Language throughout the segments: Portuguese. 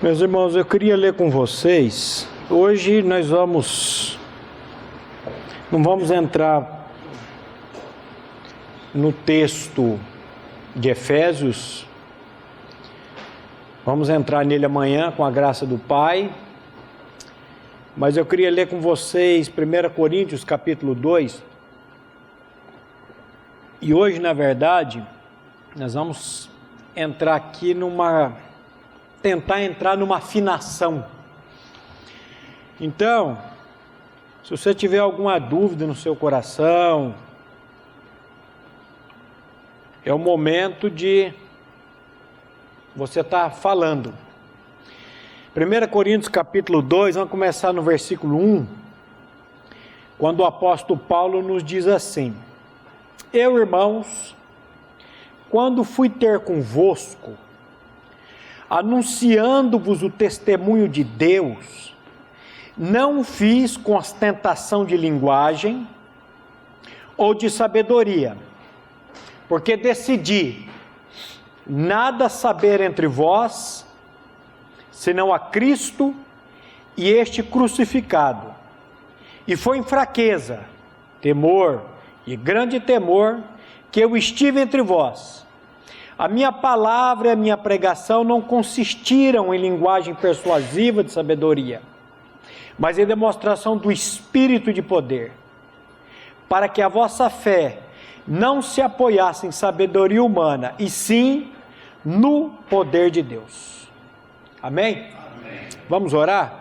Meus irmãos, eu queria ler com vocês. Hoje nós não vamos entrar no texto de Efésios. Vamos entrar nele amanhã com a graça do Pai. Mas eu queria ler com vocês 1 Coríntios capítulo 2. E hoje, na verdade, nós vamos entrar aqui tentar entrar numa afinação. Então, se você tiver alguma dúvida no seu coração, é o momento de você estar falando. 1 Coríntios capítulo 2, vamos começar no versículo 1, quando o apóstolo Paulo nos diz assim: Eu, irmãos, quando fui ter convosco, anunciando-vos o testemunho de Deus, não fiz com ostentação de linguagem ou de sabedoria, porque decidi nada saber entre vós, senão a Cristo e este crucificado. E foi em fraqueza, temor e grande temor que eu estive entre vós. A minha palavra e a minha pregação não consistiram em linguagem persuasiva de sabedoria, mas em demonstração do Espírito de poder, para que a vossa fé não se apoiasse em sabedoria humana, e sim no poder de Deus. Amém? Amém. Vamos orar?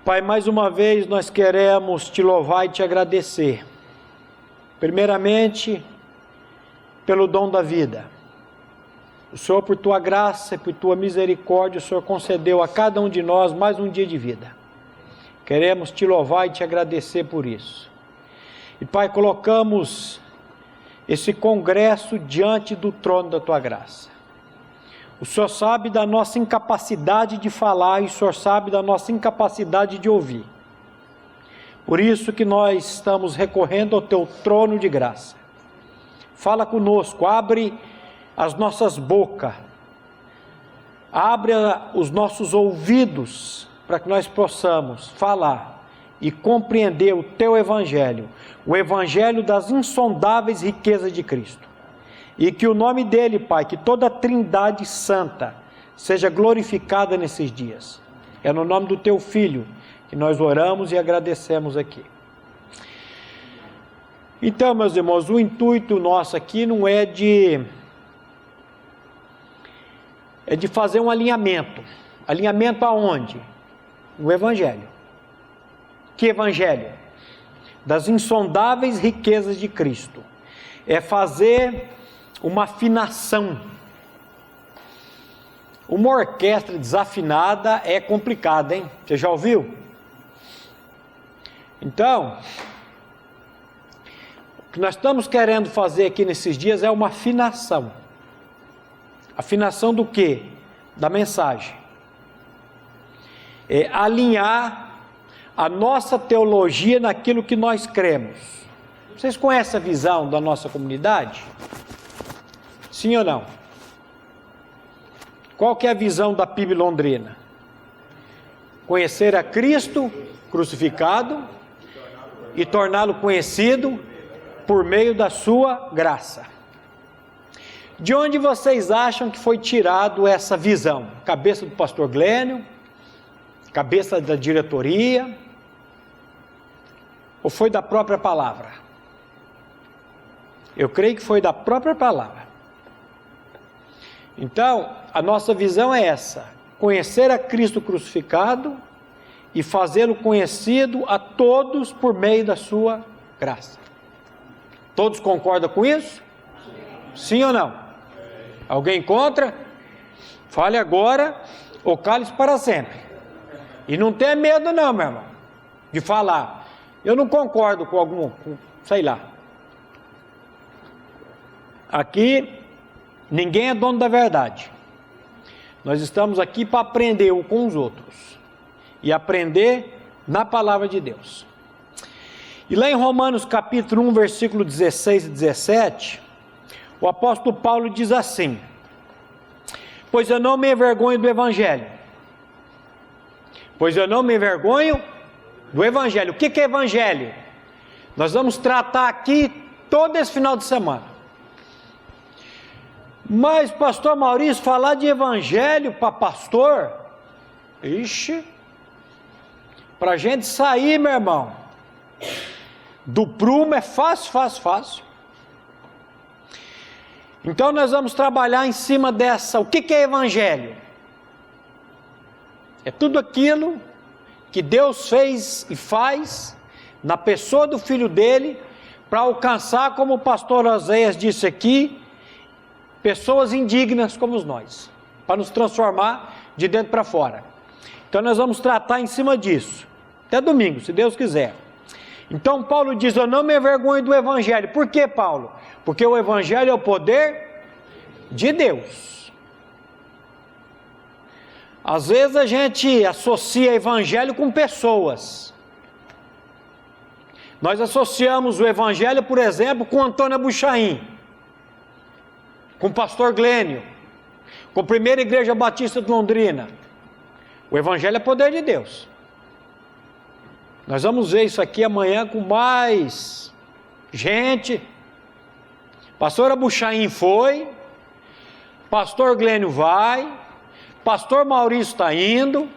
Pai, mais uma vez nós queremos te louvar e te agradecer. Primeiramente, pelo dom da vida. O Senhor, por tua graça e por tua misericórdia, o Senhor concedeu a cada um de nós mais um dia de vida. Queremos te louvar e te agradecer por isso. E Pai, colocamos esse congresso diante do trono da tua graça. O Senhor sabe da nossa incapacidade de falar e o Senhor sabe da nossa incapacidade de ouvir. Por isso que nós estamos recorrendo ao teu trono de graça. Fala conosco, abre as nossas bocas, abre os nossos ouvidos, para que nós possamos falar e compreender o teu evangelho, o evangelho das insondáveis riquezas de Cristo. E que o nome dele, Pai, que toda a Trindade Santa seja glorificada nesses dias. É no nome do teu Filho que nós oramos e agradecemos aqui. Então, meus irmãos, o intuito nosso aqui não é de fazer um alinhamento. Alinhamento aonde? No Evangelho. Que Evangelho? Das insondáveis riquezas de Cristo. É fazer uma afinação. Uma orquestra desafinada é complicada, hein? Você já ouviu? Então, o que nós estamos querendo fazer aqui nesses dias é uma afinação. Afinação do quê? Da mensagem. É alinhar a nossa teologia naquilo que nós cremos. Vocês conhecem a visão da nossa comunidade? Sim ou não? Qual que é a visão da PIB Londrina? Conhecer a Cristo crucificado e torná-lo conhecido por meio da sua graça. De onde vocês acham que foi tirado essa visão? Cabeça do pastor Glênio? Cabeça da diretoria? Ou foi da própria palavra? Eu creio que foi da própria palavra. Então, a nossa visão é essa: conhecer a Cristo crucificado e fazê-lo conhecido a todos por meio da sua graça. Todos concordam com isso? Sim ou não? Alguém contra? Fale agora ou cale-se para sempre. E não tenha medo não, meu irmão, de falar. Eu não concordo com sei lá. Aqui, ninguém é dono da verdade. Nós estamos aqui para aprender uns com os outros. E aprender na palavra de Deus. E lá em Romanos capítulo 1, versículo 16 e 17, o apóstolo Paulo diz assim: Pois eu não me envergonho do Evangelho. Pois eu não me envergonho do Evangelho. O que é Evangelho? Nós vamos tratar aqui todo esse final de semana. Mas, pastor Maurício, falar de Evangelho para pastor, ixi, para a gente sair, meu irmão, do prumo é fácil, fácil, fácil. Então nós vamos trabalhar em cima dessa, o que é Evangelho? É tudo aquilo que Deus fez e faz na pessoa do Filho dele, para alcançar, como o pastor Oséias disse aqui, pessoas indignas como nós, para nos transformar de dentro para fora. Então nós vamos tratar em cima disso, até domingo, se Deus quiser. Então Paulo diz, eu não me envergonho do Evangelho. Por que, Paulo? Porque o Evangelho é o poder de Deus. Às vezes a gente associa Evangelho com pessoas. Nós associamos o Evangelho, por exemplo, com Antônio Abuchaim, com o pastor Glênio, com a Primeira Igreja Batista de Londrina. O Evangelho é poder de Deus. Nós vamos ver isso aqui amanhã com mais gente. Pastor Abuchaim foi, pastor Glênio vai, pastor Maurício está indo,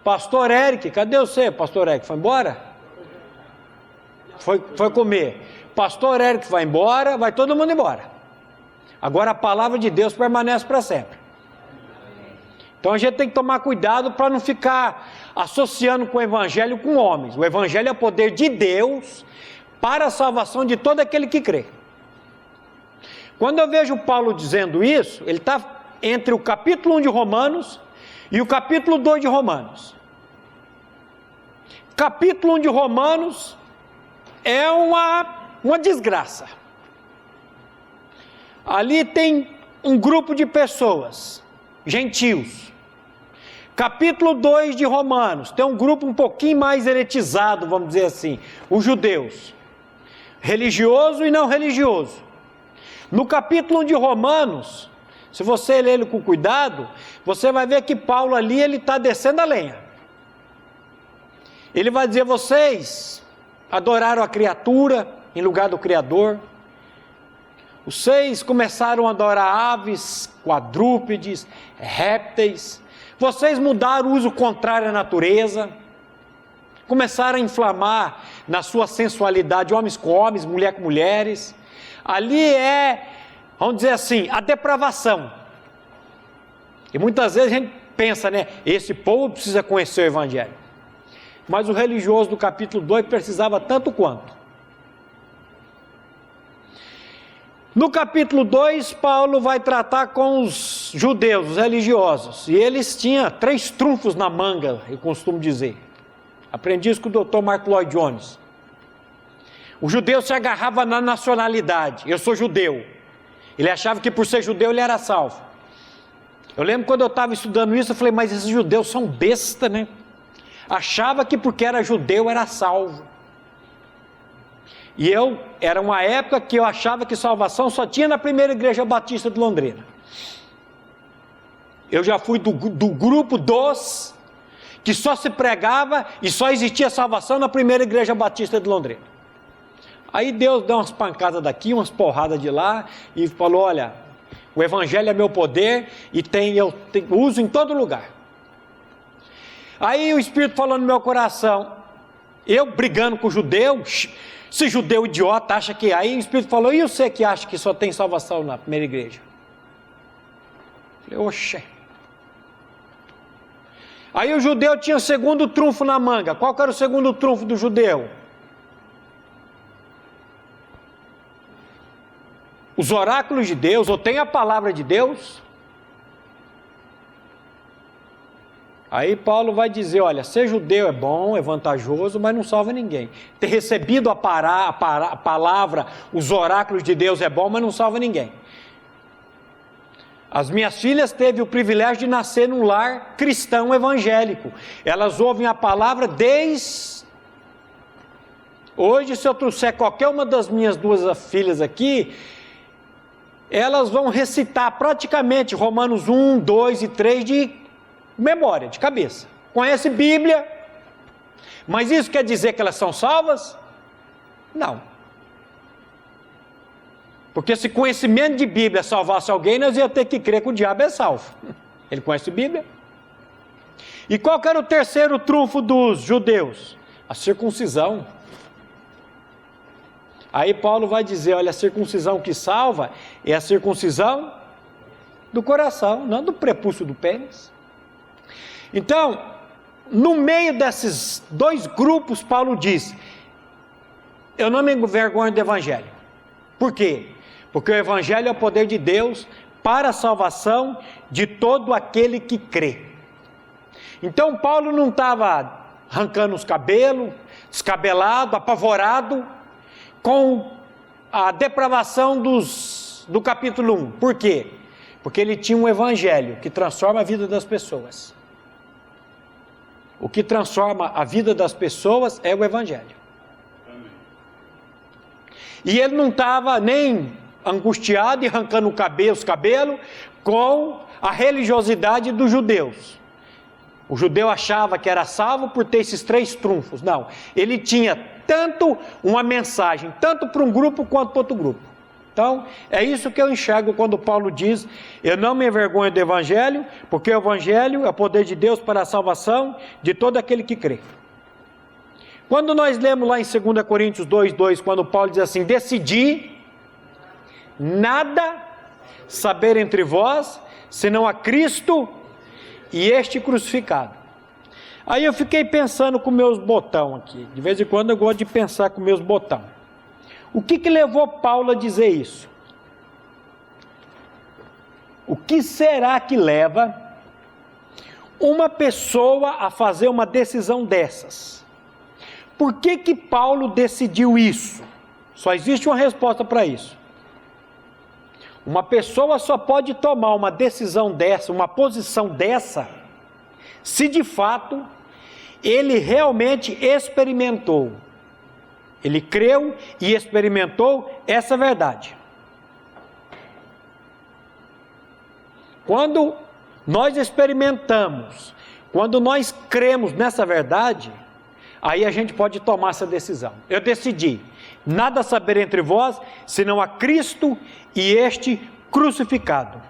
pastor Eric, cadê você, pastor Eric? Foi embora? Foi comer. Pastor Eric vai embora, vai todo mundo embora. Agora a palavra de Deus permanece para sempre. Então a gente tem que tomar cuidado para não ficar associando com o Evangelho com homens. O Evangelho é o poder de Deus para a salvação de todo aquele que crê. Quando eu vejo Paulo dizendo isso, ele está entre o capítulo 1 de Romanos e o capítulo 2 de Romanos. Capítulo 1 de Romanos é uma desgraça. Ali tem um grupo de pessoas, gentios. Capítulo 2 de Romanos, tem um grupo um pouquinho mais eretizado, vamos dizer assim, os judeus, religioso e não religioso. No capítulo 1 de Romanos, se você ler ele com cuidado, você vai ver que Paulo ali, ele está descendo a lenha. Ele vai dizer, vocês adoraram a criatura em lugar do Criador, vocês começaram a adorar aves, quadrúpedes, répteis, vocês mudaram o uso contrário à natureza, começaram a inflamar na sua sensualidade homens com homens, mulher com mulheres. Ali é, vamos dizer assim, a depravação. E muitas vezes a gente pensa, né, esse povo precisa conhecer o Evangelho. Mas o religioso do capítulo 2 precisava tanto quanto. No capítulo 2, Paulo vai tratar com os judeus, os religiosos, e eles tinham 3 trunfos na manga, eu costumo dizer. Aprendi isso com o Dr. Mark Lloyd Jones. O judeu se agarrava na nacionalidade, eu sou judeu. Ele achava que por ser judeu ele era salvo. Eu lembro quando eu estava estudando isso, eu falei, mas esses judeus são besta, né? Achava que porque era judeu era salvo. E era uma época que eu achava que salvação só tinha na Primeira Igreja Batista de Londrina. Eu já fui do grupo dos que só se pregava e só existia salvação na Primeira Igreja Batista de Londrina. Aí Deus deu umas pancadas daqui, umas porradas de lá e falou, olha, o Evangelho é meu poder e eu uso em todo lugar. Aí o Espírito falou no meu coração, eu brigando com o judeu, esse judeu idiota acha que... Aí o Espírito falou, e você que acha que só tem salvação na primeira igreja? Eu falei, oxe. Aí o judeu tinha o segundo trunfo na manga. Qual que era o segundo trunfo do judeu? Os oráculos de Deus, ou tem a palavra de Deus. Aí Paulo vai dizer, olha, ser judeu é bom, é vantajoso, mas não salva ninguém. Ter recebido a palavra, os oráculos de Deus é bom, mas não salva ninguém. As minhas filhas teve o privilégio de nascer num lar cristão evangélico. Elas ouvem a palavra desde... Hoje, se eu trouxer qualquer uma das minhas 2 filhas aqui, elas vão recitar praticamente Romanos 1, 2 e 3 de memória, de cabeça. Conhece Bíblia, mas isso quer dizer que elas são salvas? Não. Porque se conhecimento de Bíblia salvasse alguém, nós ia ter que crer que o diabo é salvo. Ele conhece Bíblia. E qual que era o terceiro trunfo dos judeus? A circuncisão. Aí Paulo vai dizer, olha, a circuncisão que salva é a circuncisão do coração, não do prepúcio do pênis. Então, no meio desses dois grupos, Paulo diz, eu não me envergonho do Evangelho. Por quê? Porque o Evangelho é o poder de Deus para a salvação de todo aquele que crê. Então Paulo não estava arrancando os cabelos, descabelado, apavorado, com a depravação do capítulo 1. Por quê? Porque ele tinha um Evangelho que transforma a vida das pessoas. O que transforma a vida das pessoas é o Evangelho. E ele não estava nem angustiado e arrancando os cabelos com a religiosidade dos judeus. O judeu achava que era salvo por ter esses três trunfos. Não, ele tinha tanto uma mensagem, tanto para um grupo quanto para outro grupo. Então, é isso que eu enxergo quando Paulo diz, eu não me envergonho do Evangelho, porque o Evangelho é o poder de Deus para a salvação de todo aquele que crê. Quando nós lemos lá em 2 Coríntios 2:2, quando Paulo diz assim, decidi nada saber entre vós, senão a Cristo e este crucificado. Aí eu fiquei pensando com meus botão aqui, de vez em quando eu gosto de pensar com meus botão. O que levou Paulo a dizer isso? O que será que leva uma pessoa a fazer uma decisão dessas? Por que Paulo decidiu isso? Só existe uma resposta para isso. Uma pessoa só pode tomar uma decisão dessa, uma posição dessa, se de fato ele realmente experimentou. Ele creu e experimentou essa verdade. Quando nós experimentamos, quando nós cremos nessa verdade, aí a gente pode tomar essa decisão. Eu decidi, nada saber entre vós, senão a Cristo e este crucificado.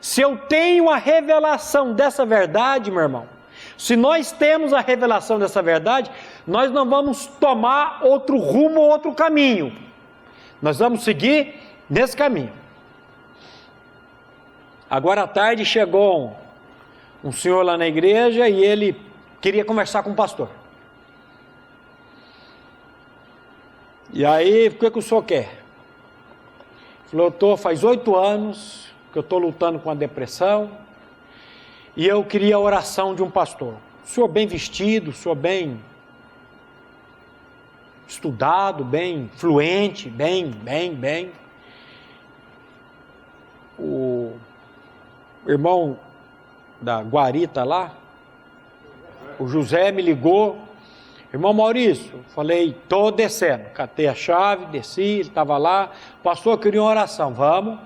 Se eu tenho a revelação dessa verdade, meu irmão, se nós temos a revelação dessa verdade, nós não vamos tomar outro rumo, outro caminho. Nós vamos seguir nesse caminho. Agora à tarde chegou um senhor lá na igreja e ele queria conversar com o pastor. E aí, o que o senhor quer? Ele falou, faz 8 anos que eu estou lutando com a depressão e eu queria a oração de um pastor. O senhor bem vestido, o senhor bem estudado, bem fluente, bem. O irmão da guarita lá, o José me ligou, irmão Maurício, falei, estou descendo, catei a chave, desci, ele estava lá, pastor, queria uma oração, vamos,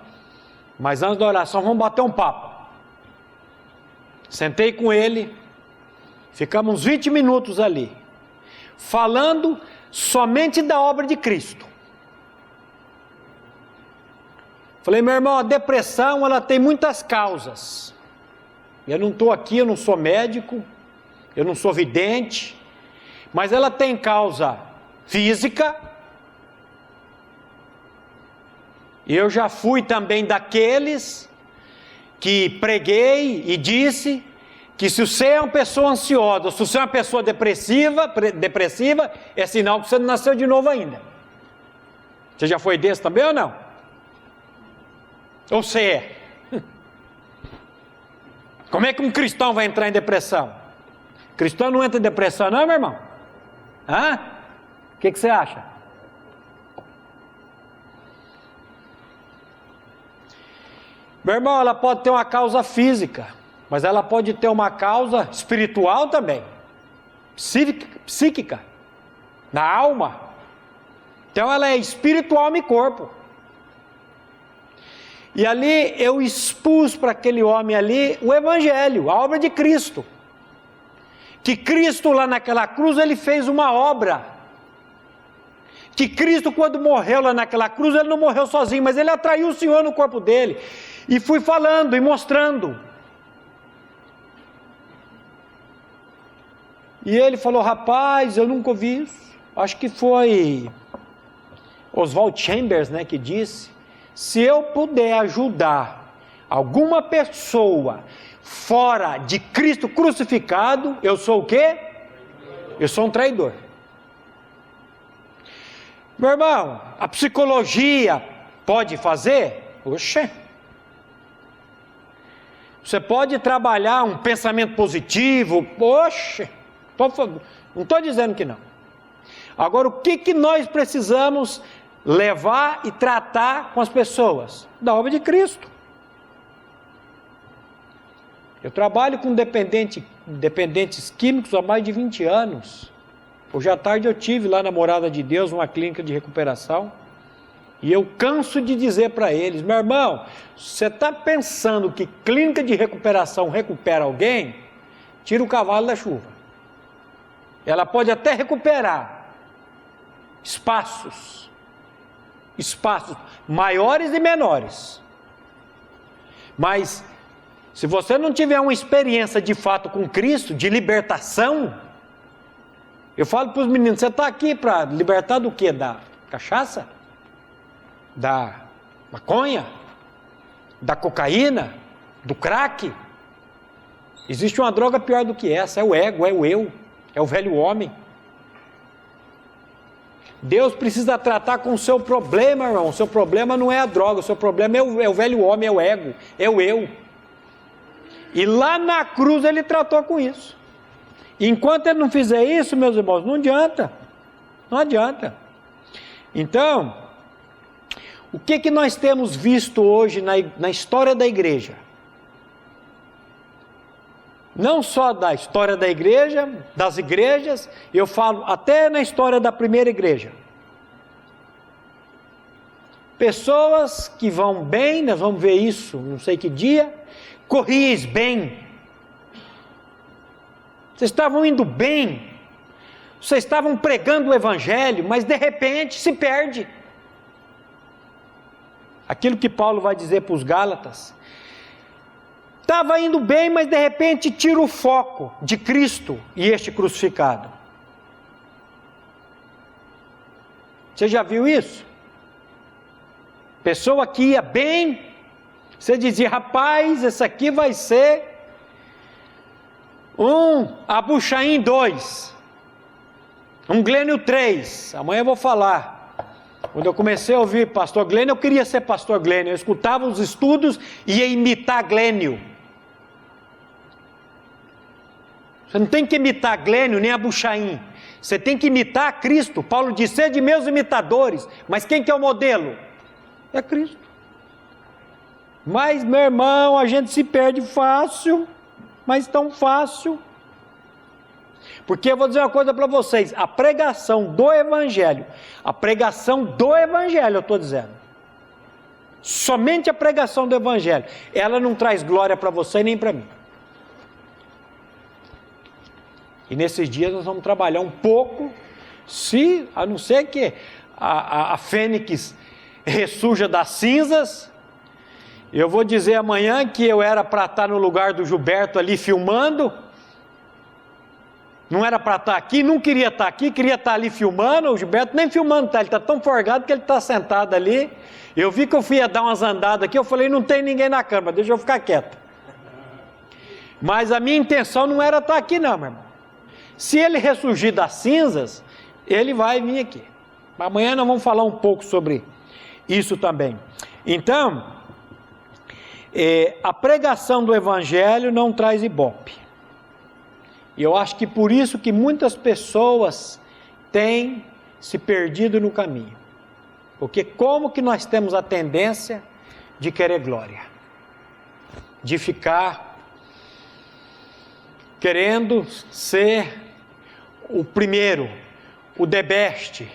mas antes da oração vamos bater um papo. Sentei com ele, ficamos uns 20 minutos ali, falando somente da obra de Cristo. Falei, meu irmão, a depressão ela tem muitas causas. Eu não estou aqui, eu não sou médico, eu não sou vidente, mas ela tem causa física. E eu já fui também daqueles que preguei e disse que se você é uma pessoa ansiosa, ou se você é uma pessoa depressiva, é sinal que você não nasceu de novo ainda. Você já foi desse também ou não? Ou você é? Como é que um cristão vai entrar em depressão? Cristão não entra em depressão não, meu irmão? Hã? O que você acha? Meu irmão, ela pode ter uma causa física, mas ela pode ter uma causa espiritual também, psíquica, na alma. Então ela é espírito, alma e corpo. E ali eu expus para aquele homem ali o Evangelho, a obra de Cristo. Que Cristo lá naquela cruz, ele fez uma obra. Que Cristo, quando morreu lá naquela cruz, ele não morreu sozinho, mas ele atraiu o Senhor no corpo dele. E fui falando e mostrando. E ele falou: rapaz, eu nunca ouvi isso. Acho que foi Oswald Chambers, né, que disse: se eu puder ajudar alguma pessoa fora de Cristo crucificado, eu sou o quê? Eu sou um traidor. Meu irmão, a psicologia pode fazer? Oxe! Você pode trabalhar um pensamento positivo? Oxe! Não estou dizendo que não. Agora, o que nós precisamos levar e tratar com as pessoas? Da obra de Cristo. Eu trabalho com dependentes químicos há mais de 20 anos. Hoje à tarde eu tive lá na Morada de Deus, uma clínica de recuperação, e eu canso de dizer para eles: meu irmão, você está pensando que clínica de recuperação recupera alguém? Tira o cavalo da chuva. Ela pode até recuperar espaços maiores e menores, mas se você não tiver uma experiência de fato com Cristo, de libertação, eu falo para os meninos: você está aqui para libertar do quê? Da cachaça? Da maconha? Da cocaína? Do crack? Existe uma droga pior do que essa: é o ego, é o eu, é o velho homem. Deus precisa tratar com o seu problema, irmão. O seu problema não é a droga, o seu problema é o velho homem, é o ego, é o eu. E lá na cruz ele tratou com isso. E enquanto ele não fizer isso, meus irmãos, não adianta. Não adianta. Então, o que nós temos visto hoje na história da igreja? Não só da história da igreja, das igrejas, eu falo até na história da primeira igreja. Pessoas que vão bem, nós vamos ver isso, não sei que dia. Corrieis bem. Vocês estavam indo bem. Vocês estavam pregando o Evangelho, mas de repente se perde. Aquilo que Paulo vai dizer para os Gálatas. Estava indo bem, mas de repente tira o foco de Cristo e este crucificado. Você já viu isso? Pessoa que ia bem, você dizia: rapaz, esse aqui vai ser um Abuchaim 2, um Glênio 3, amanhã eu vou falar. Quando eu comecei a ouvir pastor Glênio, eu queria ser pastor Glênio, eu escutava os estudos e ia imitar Glênio. Você não tem que imitar Glênio nem Abuchaim, você tem que imitar Cristo. Paulo disse: sede meus imitadores. Mas quem que é o modelo? É Cristo. Mas, meu irmão, a gente se perde fácil, mas tão fácil. Porque eu vou dizer uma coisa para vocês: a pregação do Evangelho, eu estou dizendo, somente a pregação do Evangelho, ela não traz glória para você nem para mim. E nesses dias nós vamos trabalhar um pouco, a não ser que a fênix ressurja das cinzas. Eu vou dizer amanhã que eu era para estar no lugar do Gilberto ali filmando, não era para estar aqui, não queria estar aqui, queria estar ali filmando. O Gilberto nem filmando está, ele está tão forgado que ele está sentado ali. Eu vi que eu fui dar umas andadas aqui, eu falei: não tem ninguém na câmera, deixa eu ficar quieto. Mas a minha intenção não era estar aqui não, meu irmão. Se ele ressurgir das cinzas, ele vai vir aqui. Amanhã nós vamos falar um pouco sobre isso também. Então, a pregação do Evangelho não traz ibope. E eu acho que por isso que muitas pessoas têm se perdido no caminho. Porque como que nós temos a tendência de querer glória? De ficar querendo ser o primeiro, o the best.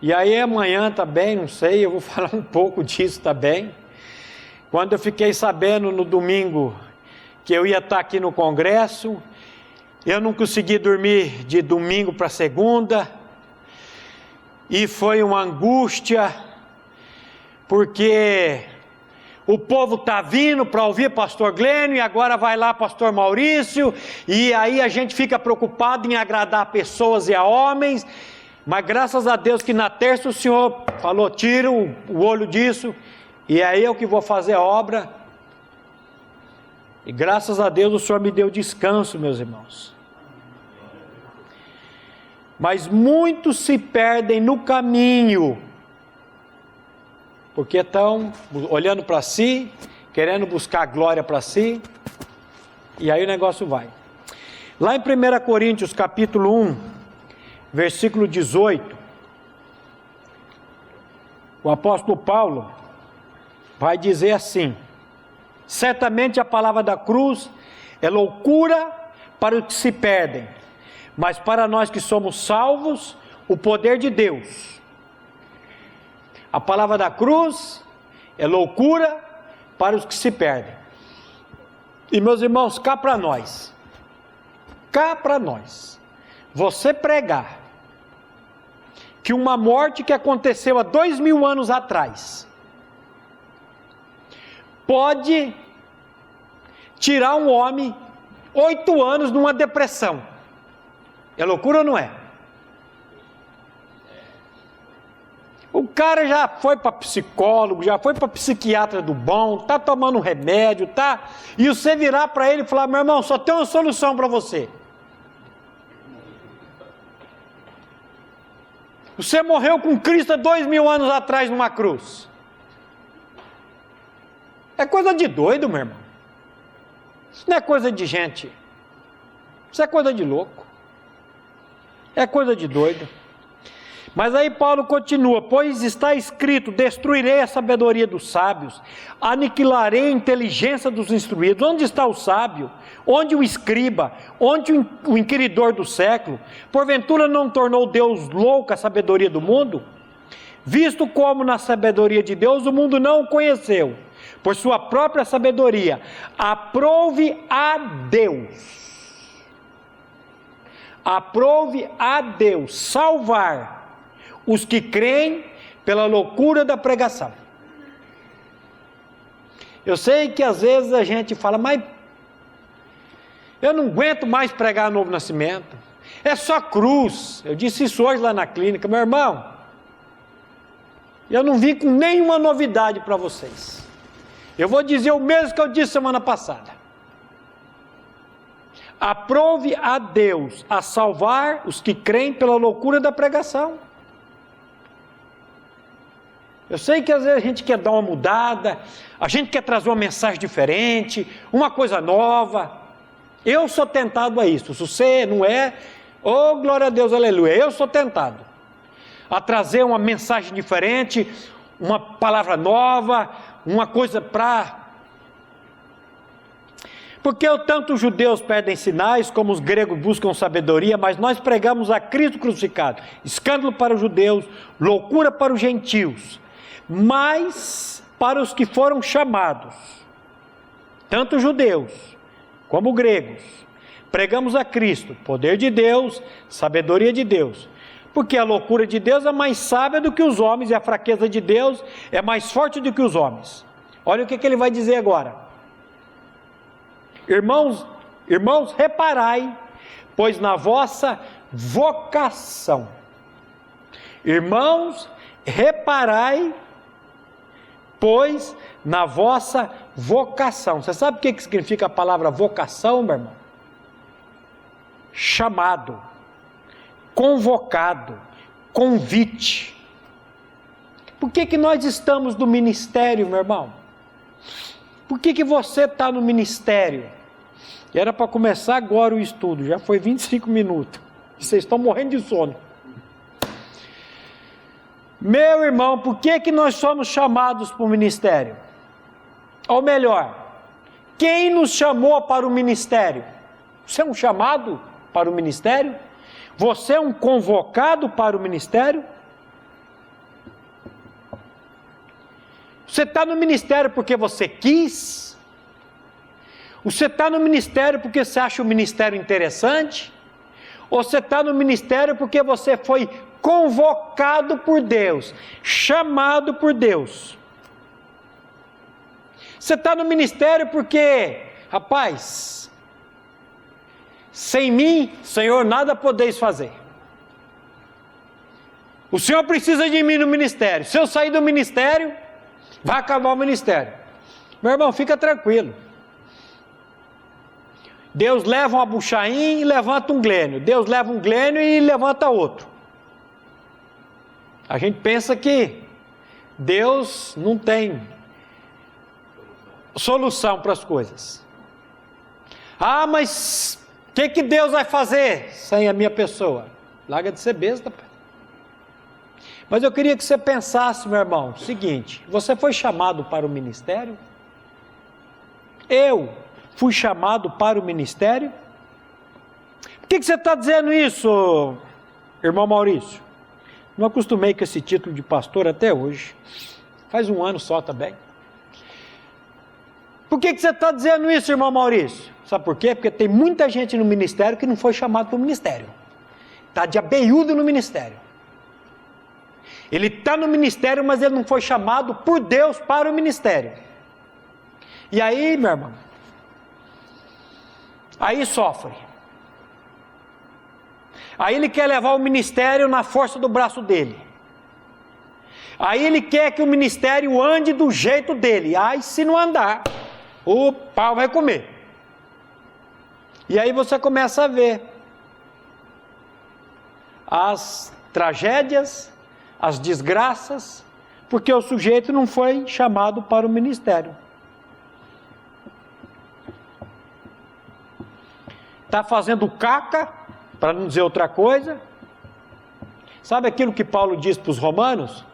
E aí amanhã também, não sei, eu vou falar um pouco disso também. Quando eu fiquei sabendo no domingo que eu ia estar aqui no congresso, eu não consegui dormir de domingo para segunda, e foi uma angústia, porque o povo está vindo para ouvir pastor Glênio, e agora vai lá pastor Maurício, e aí a gente fica preocupado em agradar pessoas e a homens, mas graças a Deus que na terça o Senhor falou, tira o olho disso, e é eu que vou fazer a obra, e graças a Deus o Senhor me deu descanso, meus irmãos. Mas muitos se perdem no caminho, porque estão olhando para si, querendo buscar glória para si, e aí o negócio vai. Lá em 1 Coríntios capítulo 1, versículo 18, o apóstolo Paulo vai dizer assim: certamente a palavra da cruz é loucura para os que se perdem, mas para nós que somos salvos, o poder de Deus. A palavra da cruz é loucura para os que se perdem. E meus irmãos, cá para nós, você pregar que uma morte que aconteceu há 2000 anos atrás pode tirar um homem 8 anos numa depressão, é loucura ou não é? O cara já foi para psicólogo, já foi para psiquiatra do bom, está tomando remédio, tá? E você virar para ele e falar: meu irmão, só tem uma solução para você. Você morreu com Cristo há 2000 anos atrás numa cruz. É coisa de doido, meu irmão. Isso não é coisa de gente. Isso é coisa de louco. É coisa de doido. Mas aí Paulo continua: pois está escrito, destruirei a sabedoria dos sábios, aniquilarei a inteligência dos instruídos. Onde está o sábio? Onde o escriba? Onde o inquiridor do século? Porventura não tornou Deus louca a sabedoria do mundo? Visto como na sabedoria de Deus o mundo não o conheceu, por sua própria sabedoria, aprove a Deus salvar os que creem pela loucura da pregação. Eu sei que às vezes a gente fala: mas eu não aguento mais pregar novo nascimento, é só cruz. Eu disse isso hoje lá na clínica: meu irmão, eu não vim com nenhuma novidade para vocês. Eu vou dizer o mesmo que eu disse semana passada. Aprove a Deus a salvar os que creem pela loucura da pregação. Eu sei que às vezes a gente quer dar uma mudada, a gente quer trazer uma mensagem diferente, uma coisa nova. Eu sou tentado a isso. Se você não é, oh glória a Deus, aleluia, eu sou tentado a trazer uma mensagem diferente, uma palavra nova, uma coisa para... Porque tanto os judeus pedem sinais, como os gregos buscam sabedoria, mas nós pregamos a Cristo crucificado, escândalo para os judeus, loucura para os gentios, mas para os que foram chamados, tanto judeus como gregos, pregamos a Cristo, poder de Deus, sabedoria de Deus, porque a loucura de Deus é mais sábia do que os homens, e a fraqueza de Deus é mais forte do que os homens. Olha o que ele vai dizer agora: irmãos, reparai, pois na vossa vocação. Irmãos, reparai, pois na vossa vocação. Você sabe o que significa a palavra vocação, meu irmão? Chamado, convocado, convite. Por que nós estamos no ministério, meu irmão? Por que você está no ministério? E era para começar agora o estudo, já foi 25 minutos, e vocês estão morrendo de sono. Meu irmão, por que nós somos chamados para o ministério? Ou melhor, quem nos chamou para o ministério? Você é um chamado para o ministério? Você é um convocado para o ministério? Você está no ministério porque você quis? Você está no ministério porque você acha o ministério interessante? Ou você está no ministério porque você foi convocado por Deus, chamado por Deus? Você está no ministério porque, rapaz, sem mim, Senhor, nada podeis fazer. O Senhor precisa de mim no ministério. Se eu sair do ministério, vai acabar o ministério. Meu irmão, fica tranquilo. Deus leva um Abuchaim e levanta um Glênio. Deus leva um Glênio e levanta outro. A gente pensa que Deus não tem solução para as coisas. Ah, mas o que Deus vai fazer sem a minha pessoa? Larga de ser besta, pai. Mas eu queria que você pensasse, meu irmão, o seguinte: você foi chamado para o ministério? Eu fui chamado para o ministério? Por que você está dizendo isso, irmão Maurício? Não acostumei com esse título de pastor até hoje. Faz um ano só também. Por que você está dizendo isso, irmão Maurício? Sabe por quê? Porque tem muita gente no ministério que não foi chamado para o ministério. Está de abeiudo no ministério. Ele está no ministério, mas ele não foi chamado por Deus para o ministério. E aí, meu irmão, aí sofre. Aí ele quer levar o ministério na força do braço dele. Aí ele quer que o ministério ande do jeito dele. Aí se não andar, o pau vai comer. E aí você começa a ver as tragédias, as desgraças, porque o sujeito não foi chamado para o ministério. Está fazendo caca, para não dizer outra coisa. Sabe aquilo que Paulo diz para os Romanos?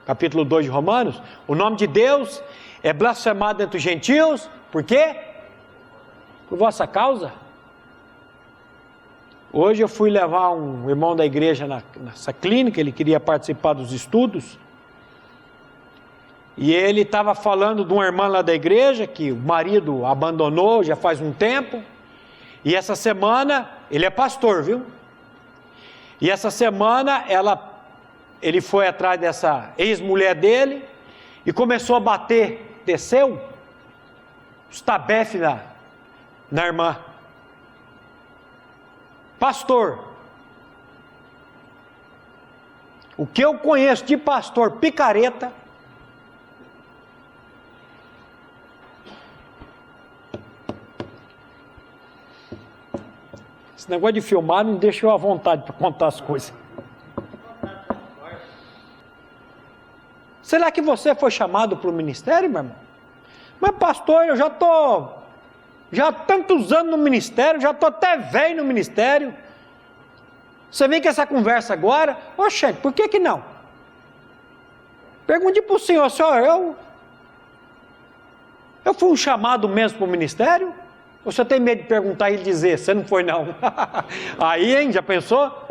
Capítulo 2 de Romanos: o nome de Deus é blasfemado entre os gentios. Por quê? Por vossa causa. Hoje eu fui levar um irmão da igreja nessa clínica, ele queria participar dos estudos, e ele estava falando de uma irmã lá da igreja, que o marido abandonou já faz um tempo, e essa semana, ele é pastor, viu? E essa semana, ele foi atrás dessa ex-mulher dele, e começou a bater, desceu, os tabefe na irmã. Pastor, o que eu conheço de pastor picareta, esse negócio de filmar não deixa eu à vontade para contar as coisas. Será que você foi chamado para o ministério, meu irmão? Mas pastor, eu já estou há tantos anos no ministério, já estou até velho no ministério. Você vem com essa conversa agora? Oxe, por que não? Pergunte para o senhor: eu fui um chamado mesmo para o ministério? Ou você tem medo de perguntar e ele dizer: você não foi não? Aí, hein, já pensou?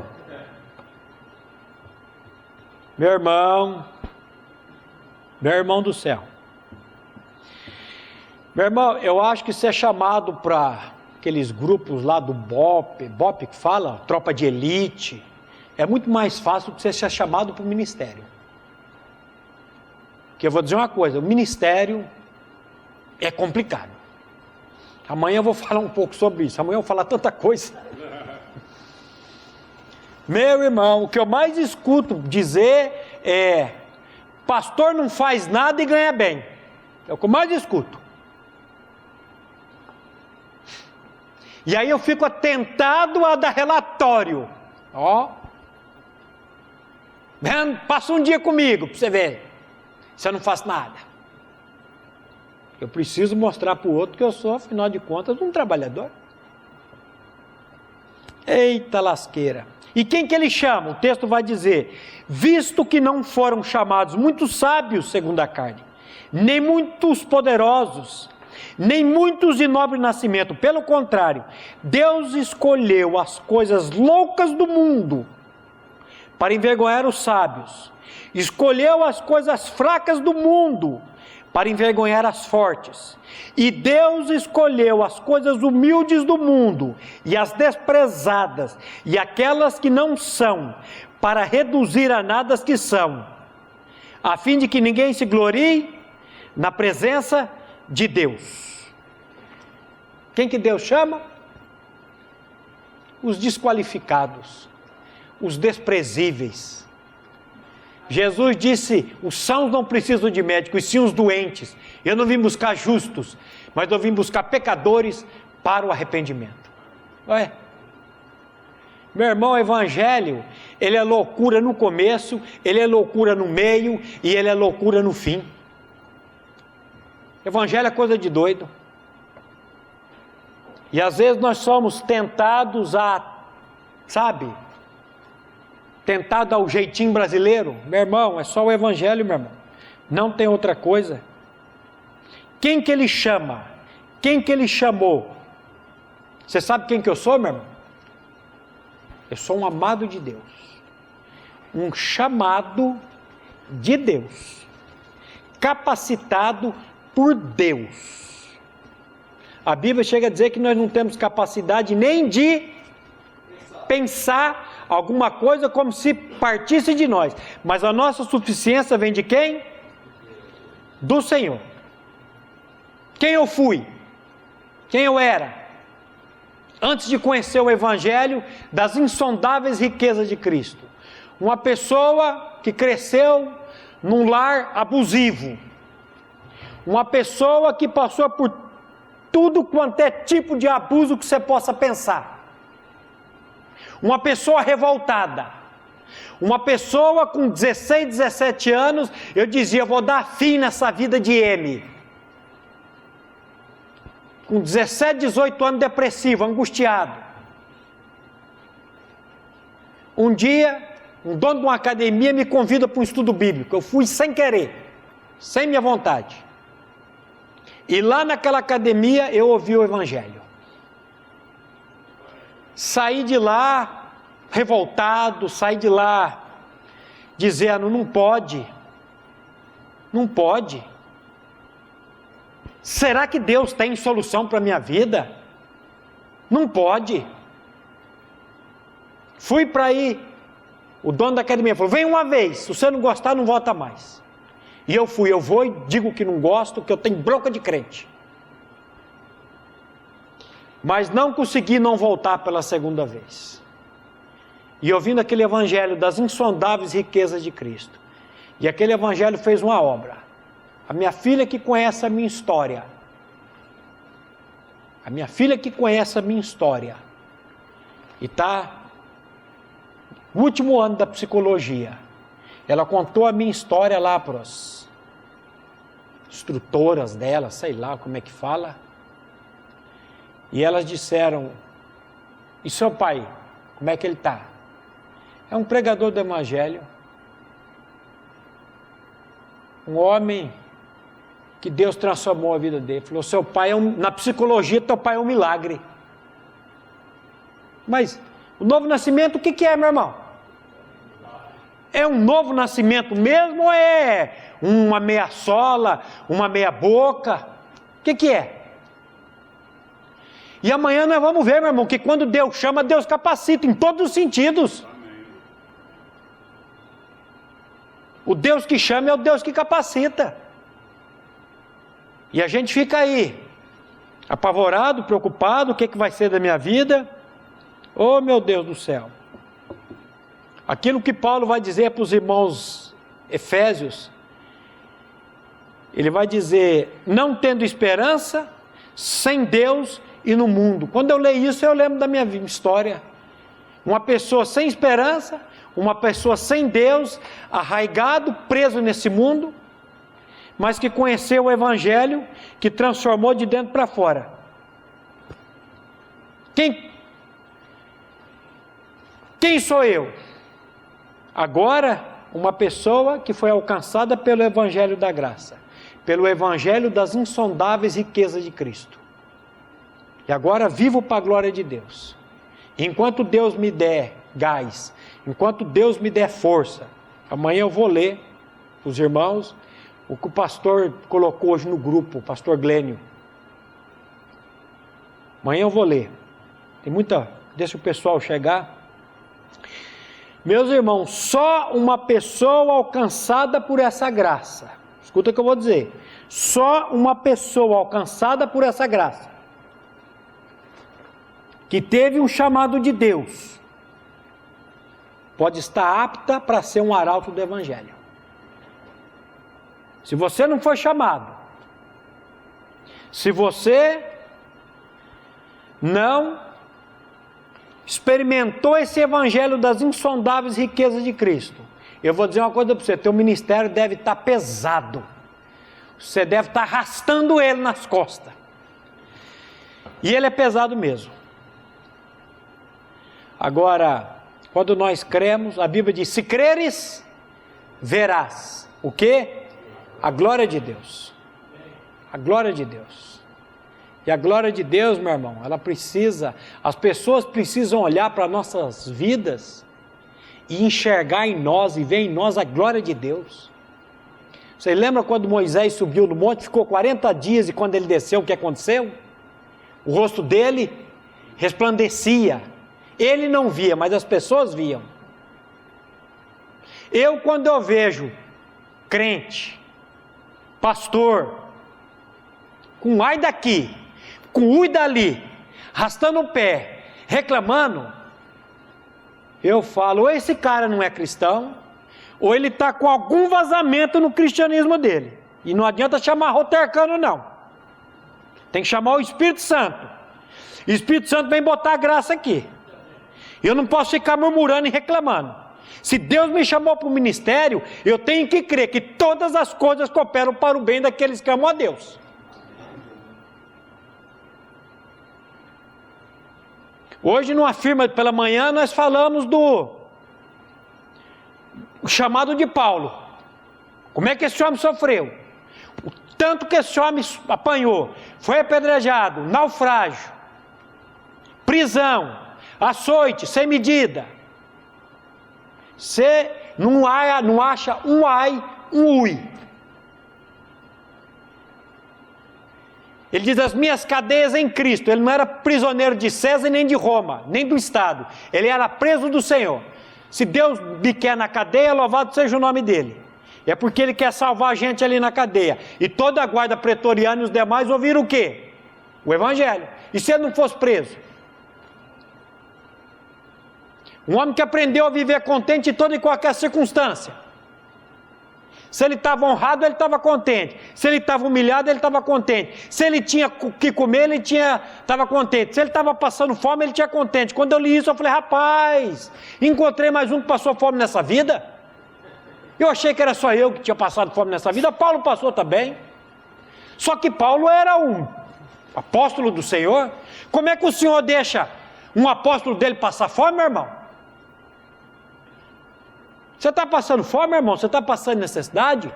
Meu irmão do céu, meu irmão, eu acho que ser chamado para aqueles grupos lá do BOP que fala, tropa de elite, é muito mais fácil do que você ser chamado para o ministério. Porque eu vou dizer uma coisa: o ministério é complicado. Amanhã eu vou falar um pouco sobre isso, amanhã eu vou falar tanta coisa. Meu irmão, o que eu mais escuto dizer é: pastor não faz nada e ganha bem. É o que eu mais escuto. E aí eu fico atentado a dar relatório. Passa um dia comigo para você ver se eu não faço nada. Eu preciso mostrar para o outro que eu sou, afinal de contas, um trabalhador. Eita lasqueira. E quem que ele chama? O texto vai dizer: visto que não foram chamados muitos sábios segundo a carne, nem muitos poderosos, nem muitos de nobre nascimento. Pelo contrário, Deus escolheu as coisas loucas do mundo para envergonhar os sábios, escolheu as coisas fracas do mundo para envergonhar as fortes. E Deus escolheu as coisas humildes do mundo e as desprezadas e aquelas que não são, para reduzir a nada as que são, a fim de que ninguém se glorie na presença de Deus. Quem que Deus chama? Os desqualificados, os desprezíveis. Jesus disse, os sãos não precisam de médico, e sim os doentes. Eu não vim buscar justos, mas eu vim buscar pecadores para o arrependimento. Ué? Meu irmão, o evangelho, ele é loucura no começo, ele é loucura no meio e ele é loucura no fim. Evangelho é coisa de doido. E às vezes nós somos tentados tentado ao jeitinho brasileiro. Meu irmão, é só o evangelho, meu irmão. Não tem outra coisa. Quem que ele chama? Quem que ele chamou? Você sabe quem que eu sou, meu irmão? Eu sou um amado de Deus. Um chamado de Deus. Capacitado por Deus. A Bíblia chega a dizer que nós não temos capacidade nem de pensar alguma coisa como se partisse de nós. Mas a nossa suficiência vem de quem? Do Senhor. Quem eu fui? Quem eu era? Antes de conhecer o Evangelho das insondáveis riquezas de Cristo. Uma pessoa que cresceu num lar abusivo. Uma pessoa que passou por tudo quanto é tipo de abuso que você possa pensar. Uma pessoa revoltada. Uma pessoa com 16, 17 anos, eu dizia, vou dar fim nessa vida de M. Com 17, 18 anos, depressivo, angustiado. Um dia, um dono de uma academia me convida para um estudo bíblico. Eu fui sem querer, sem minha vontade. E lá naquela academia eu ouvi o Evangelho. Saí de lá revoltado, saí de lá dizendo, não pode. Não pode. Será que Deus tem solução para a minha vida? Não pode. Fui para aí, o dono da academia falou, vem uma vez, se você não gostar não volta mais. E eu fui, eu vou e digo que não gosto, que eu tenho bronca de crente. Mas não consegui não voltar pela segunda vez. E ouvindo aquele evangelho das insondáveis riquezas de Cristo. E aquele evangelho fez uma obra. A minha filha que conhece a minha história. A minha filha que conhece a minha história. E está no último ano da psicologia. Ela contou a minha história lá para as instrutoras dela, sei lá como é que fala. E elas disseram, e seu pai, como é que ele está? É um pregador do evangelho. Um homem que Deus transformou a vida dele. Falou, seu pai na psicologia, teu pai é um milagre. Mas o novo nascimento, o que é, meu irmão? É um novo nascimento mesmo ou é uma meia sola, uma meia boca? O que é? E amanhã nós vamos ver, meu irmão, que quando Deus chama, Deus capacita em todos os sentidos. O Deus que chama é o Deus que capacita. E a gente fica aí, apavorado, preocupado, o que vai ser da minha vida? Oh, meu Deus do céu. Aquilo que Paulo vai dizer para os irmãos Efésios, ele vai dizer, não tendo esperança, sem Deus e no mundo. Quando eu leio isso, eu lembro da minha história. Uma pessoa sem esperança, uma pessoa sem Deus, arraigado, preso nesse mundo, mas que conheceu o Evangelho, que transformou de dentro para fora. Quem sou eu? Agora, uma pessoa que foi alcançada pelo Evangelho da graça, pelo Evangelho das insondáveis riquezas de Cristo. E agora vivo para a glória de Deus. Enquanto Deus me der gás, enquanto Deus me der força, Amanhã eu vou ler para os irmãos o que o pastor colocou hoje no grupo, o pastor Glênio. Amanhã eu vou ler. Tem muita... Deixa o pessoal chegar. Meus irmãos, só uma pessoa alcançada por essa graça. Escuta o que eu vou dizer. Só uma pessoa alcançada por essa graça, que teve um chamado de Deus, pode estar apta para ser um arauto do Evangelho. Se você não foi chamado, se você não experimentou esse Evangelho das insondáveis riquezas de Cristo, eu vou dizer uma coisa para você, teu ministério deve estar pesado, você deve estar arrastando ele nas costas, e ele é pesado mesmo. Agora, quando nós cremos, a Bíblia diz, se creres, verás, o quê? A glória de Deus, a glória de Deus. E a glória de Deus, meu irmão, ela precisa, as pessoas precisam olhar para nossas vidas e enxergar em nós e ver em nós a glória de Deus. Você lembra quando Moisés subiu no monte, ficou 40 dias e quando ele desceu, o que aconteceu? O rosto dele resplandecia. Ele não via, mas as pessoas viam. Quando eu vejo crente, pastor, com ai daqui, com ui dali, arrastando o pé, reclamando, eu falo, ou esse cara não é cristão, ou ele está com algum vazamento no cristianismo dele. E não adianta chamar rotercano não. Tem que chamar o Espírito Santo. O Espírito Santo vem botar a graça aqui. Eu não posso ficar murmurando e reclamando. Se Deus me chamou para o ministério, eu tenho que crer que todas as coisas cooperam para o bem daqueles que amam a Deus. Hoje, numa firma pela manhã, nós falamos do chamado de Paulo. Como é que esse homem sofreu? O tanto que esse homem apanhou. Foi apedrejado, naufrágio, prisão, açoite, sem medida. Você não acha um ai, um ui. Ele diz, as minhas cadeias em Cristo. Ele não era prisioneiro de César nem de Roma, nem do Estado. Ele era preso do Senhor. Se Deus me quer na cadeia, louvado seja o nome dele. É porque ele quer salvar a gente ali na cadeia. E toda a guarda pretoriana e os demais ouviram o quê? O Evangelho. E se ele não fosse preso? Um homem que aprendeu a viver contente em toda e qualquer circunstância. Se ele estava honrado, ele estava contente. Se ele estava humilhado, ele estava contente. Se ele tinha o que comer, ele estava contente. Se ele estava passando fome, ele tinha contente. Quando eu li isso, eu falei, rapaz, encontrei mais um que passou fome nessa vida. Eu achei que era só eu que tinha passado fome nessa vida. Paulo passou também. Só que Paulo era um apóstolo do Senhor. Como é que o Senhor deixa um apóstolo dele passar fome, meu irmão? Você está passando fome, irmão? Você está passando necessidade?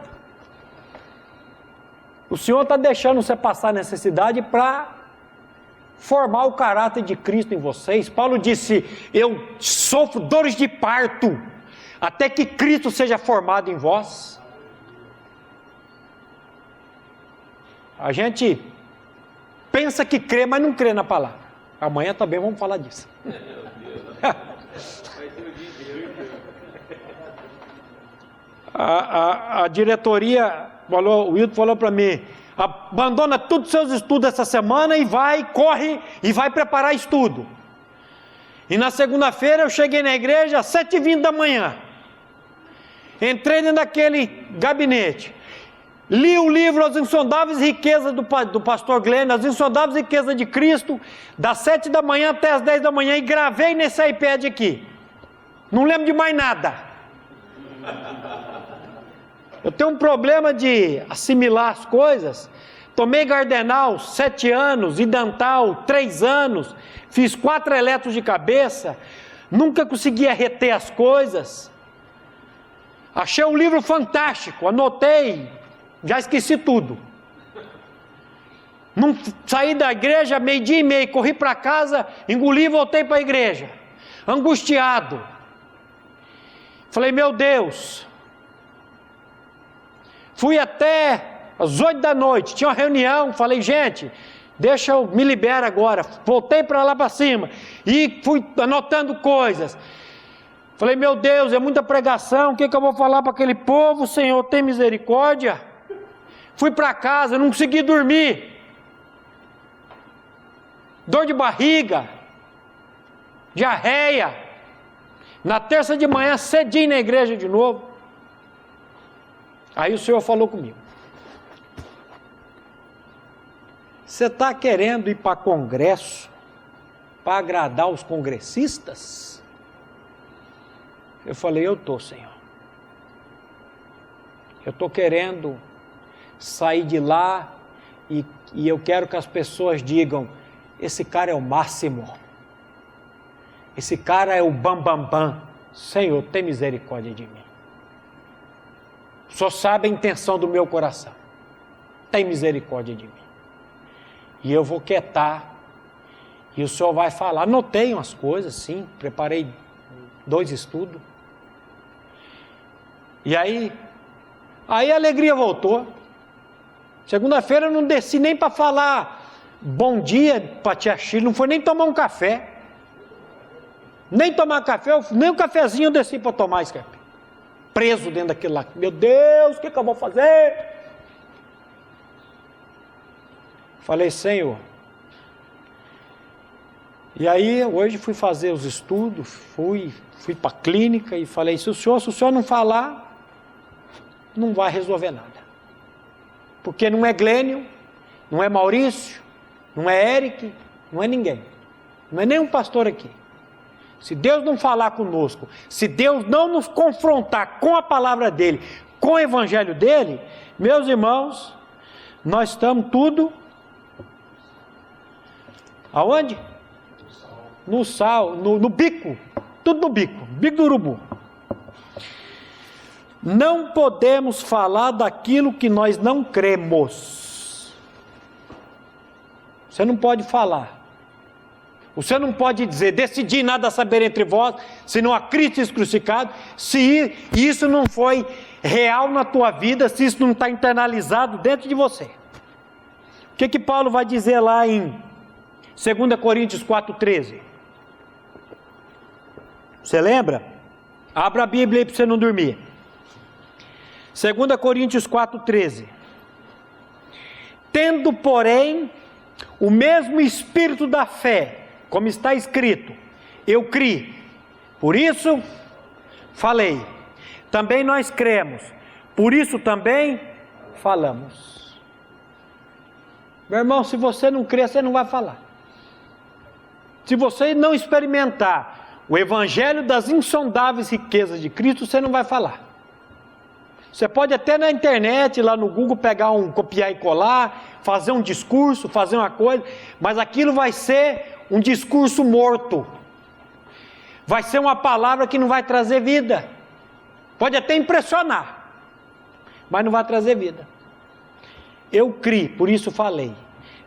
O Senhor está deixando você passar necessidade para formar o caráter de Cristo em vocês. Paulo disse, eu sofro dores de parto, até que Cristo seja formado em vós. A gente pensa que crê, mas não crê na palavra. Amanhã também vamos falar disso. A diretoria falou, o Wilton falou para mim, abandona todos os seus estudos essa semana e corre e vai preparar estudo. E na segunda-feira eu cheguei na igreja às 7h20 da manhã. Entrei dentro daquele gabinete, li o livro As Insondáveis Riquezas do pastor Glênio, As Insondáveis Riquezas de Cristo, das 7 da manhã até as 10 da manhã, e gravei nesse iPad aqui. Não lembro de mais nada. Eu tenho um problema de assimilar as coisas. Tomei Gardenal 7 anos, Idantal 3 anos, fiz 4 eletros de cabeça, nunca conseguia reter as coisas. Achei um livro fantástico, anotei, já esqueci tudo. Não saí da igreja, 12:30, corri para casa, engoli e voltei para a igreja, angustiado. Falei, meu Deus, Fui até às 8 da noite, tinha uma reunião, falei, gente, deixa eu me liberar agora. Voltei para lá para cima e fui anotando coisas. Falei, meu Deus, é muita pregação, o que eu vou falar para aquele povo? Senhor, tem misericórdia. Fui para casa, não consegui dormir. Dor de barriga, diarreia. Na terça de manhã, cedinho na igreja de novo. Aí o Senhor falou comigo. Você está querendo ir para congresso para agradar os congressistas? Eu falei, eu estou, Senhor. Eu estou querendo sair de lá e eu quero que as pessoas digam, esse cara é o máximo. Esse cara é o bam. Senhor, tem misericórdia de mim. O Senhor sabe a intenção do meu coração. Tem misericórdia de mim. E eu vou quietar. E o Senhor vai falar. Anotei umas coisas, sim. Preparei 2 estudos. E aí a alegria voltou. Segunda-feira eu não desci nem para falar bom dia para tia Chile. Não foi nem tomar um café. Nem tomar café, nem um cafezinho eu desci para tomar esse café. Preso dentro daquele lá. Meu Deus, o que eu vou fazer? Falei, Senhor. E aí, hoje fui fazer os estudos, fui para a clínica e falei, se o senhor não falar, não vai resolver nada. Porque não é Glênio, não é Maurício, não é Eric, não é ninguém. Não é nenhum pastor aqui. Se Deus não falar conosco, se Deus não nos confrontar com a palavra dele, com o evangelho dele, meus irmãos, nós estamos tudo aonde? No sal, no bico, tudo no bico do urubu. Não podemos falar daquilo que nós não cremos. Você não pode falar. Você não pode dizer, decidi nada a saber entre vós, senão a Cristo crucificado, se isso não foi real na tua vida, se isso não está internalizado dentro de você. O que Paulo vai dizer lá em 2 Coríntios 4,13? Você lembra? Abra a Bíblia aí para você não dormir. 2 Coríntios 4,13. Tendo, porém, o mesmo espírito da fé, como está escrito, eu criei, por isso falei. Também nós cremos, por isso também falamos. Meu irmão, se você não crer, você não vai falar. Se você não experimentar o evangelho das insondáveis riquezas de Cristo, você não vai falar. Você pode até na internet, lá no Google, pegar copiar e colar, fazer um discurso, fazer uma coisa, mas aquilo vai ser um discurso morto. Vai ser uma palavra que não vai trazer vida. Pode até impressionar, mas não vai trazer vida. Eu criei, por isso falei.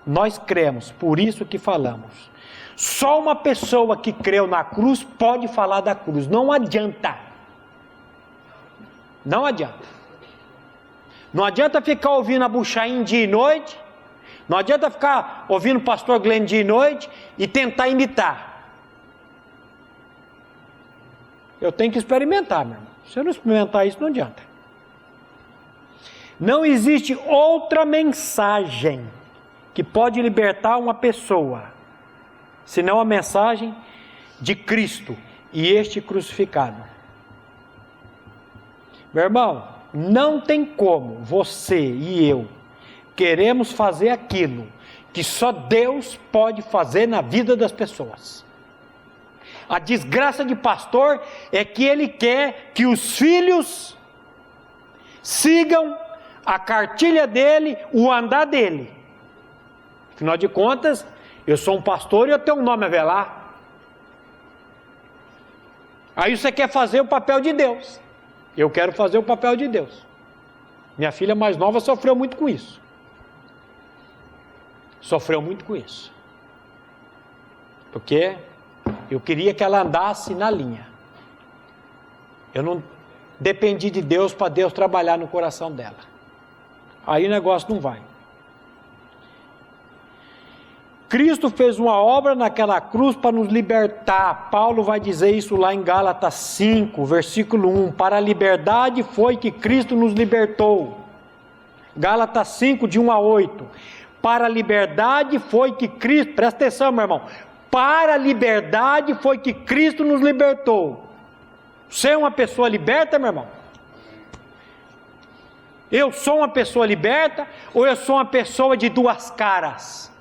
Nós cremos, por isso que falamos. Só uma pessoa que creu na cruz pode falar da cruz. Não adianta. Não adianta. Não adianta ficar ouvindo a Buchaim dia e noite. Não adianta ficar ouvindo o pastor Glenn dia e noite e tentar imitar. Eu tenho que experimentar, meu irmão. Se eu não experimentar isso, não adianta. Não existe outra mensagem que pode libertar uma pessoa, senão a mensagem de Cristo e este crucificado. Meu irmão, não tem como você e eu queremos fazer aquilo que só Deus pode fazer na vida das pessoas. A desgraça de pastor é que ele quer que os filhos sigam a cartilha dele, o andar dele. Afinal de contas, eu sou um pastor e eu tenho um nome a velar. Aí você quer fazer o papel de Deus. Eu quero fazer o papel de Deus. Minha filha mais nova sofreu muito com isso. Sofreu muito com isso. Porque eu queria que ela andasse na linha. Eu não dependi de Deus para Deus trabalhar no coração dela. aí o negócio não vai. Cristo fez uma obra naquela cruz para nos libertar. Paulo vai dizer isso lá em Gálatas 5, versículo 1. Para a liberdade foi que Cristo nos libertou. Gálatas 5, de 1 a 8. Para a liberdade foi que Cristo... Presta atenção, meu irmão. Para a liberdade foi que Cristo nos libertou. Você é uma pessoa liberta, meu irmão? Eu sou uma pessoa liberta ou eu sou uma pessoa de duas caras?